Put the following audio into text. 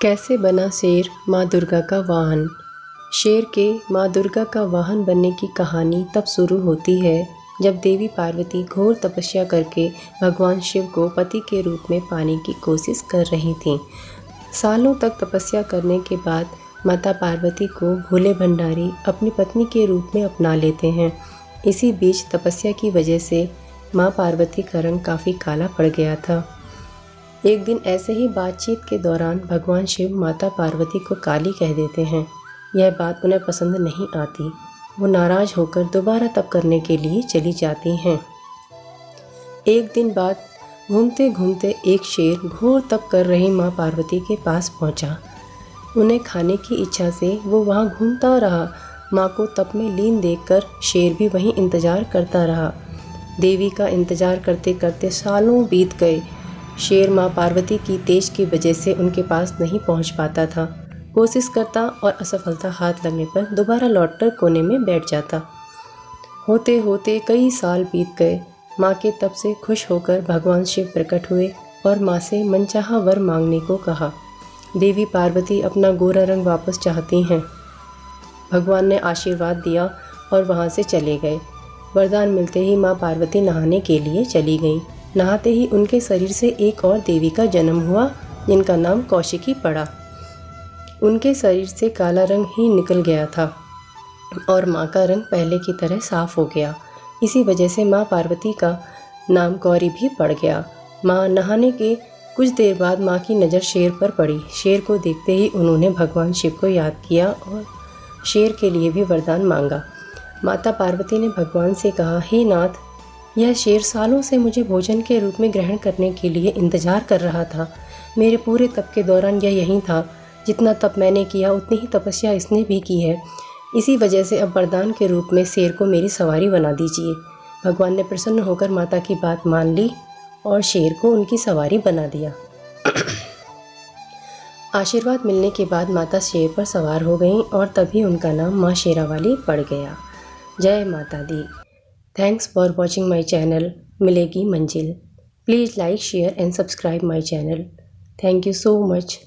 कैसे बना शेर माँ दुर्गा का वाहन। शेर के माँ दुर्गा का वाहन बनने की कहानी तब शुरू होती है जब देवी पार्वती घोर तपस्या करके भगवान शिव को पति के रूप में पाने की कोशिश कर रही थीं। सालों तक तपस्या करने के बाद माता पार्वती को भोले भंडारी अपनी पत्नी के रूप में अपना लेते हैं। इसी बीच तपस्या की वजह से माँ पार्वती का रंग काफ़ी काला पड़ गया था। एक दिन ऐसे ही बातचीत के दौरान भगवान शिव माता पार्वती को काली कह देते हैं। यह बात उन्हें पसंद नहीं आती। वो नाराज़ होकर दोबारा तप करने के लिए चली जाती हैं। एक दिन बाद घूमते घूमते एक शेर घोर तप कर रही माँ पार्वती के पास पहुंचा। उन्हें खाने की इच्छा से वो वहाँ घूमता रहा। माँ को तप में लीन देखकर शेर भी वहीं इंतज़ार करता रहा। देवी का इंतज़ार करते करते सालों बीत गए। शेर माँ पार्वती की तेज की वजह से उनके पास नहीं पहुँच पाता था। कोशिश करता और असफलता हाथ लगने पर दोबारा लौटकर कोने में बैठ जाता। होते होते कई साल बीत गए। माँ के तप से खुश होकर भगवान शिव प्रकट हुए और माँ से मनचाहा वर मांगने को कहा। देवी पार्वती अपना गोरा रंग वापस चाहती हैं। भगवान ने आशीर्वाद दिया और वहाँ से चले गए। वरदान मिलते ही माँ पार्वती नहाने के लिए चली गईं। नहाते ही उनके शरीर से एक और देवी का जन्म हुआ जिनका नाम कौशिकी पड़ा। उनके शरीर से काला रंग ही निकल गया था और माँ का रंग पहले की तरह साफ हो गया। इसी वजह से माँ पार्वती का नाम गौरी भी पड़ गया। माँ नहाने के कुछ देर बाद माँ की नज़र शेर पर पड़ी। शेर को देखते ही उन्होंने भगवान शिव को याद किया और शेर के लिए भी वरदान मांगा। माता पार्वती ने भगवान से कहा, हे नाथ, यह शेर सालों से मुझे भोजन के रूप में ग्रहण करने के लिए इंतज़ार कर रहा था। मेरे पूरे तप के दौरान यह यहीं था। जितना तप मैंने किया उतनी ही तपस्या इसने भी की है। इसी वजह से अब वरदान के रूप में शेर को मेरी सवारी बना दीजिए। भगवान ने प्रसन्न होकर माता की बात मान ली और शेर को उनकी सवारी बना दिया। आशीर्वाद मिलने के बाद माता शेर पर सवार हो गईं और तभी उनका नाम माँ शेरावाली पड़ गया। जय माता दी। Thanks for watching my channel मिलेगी मंजिल। Please like, share and subscribe my channel. Thank you so much.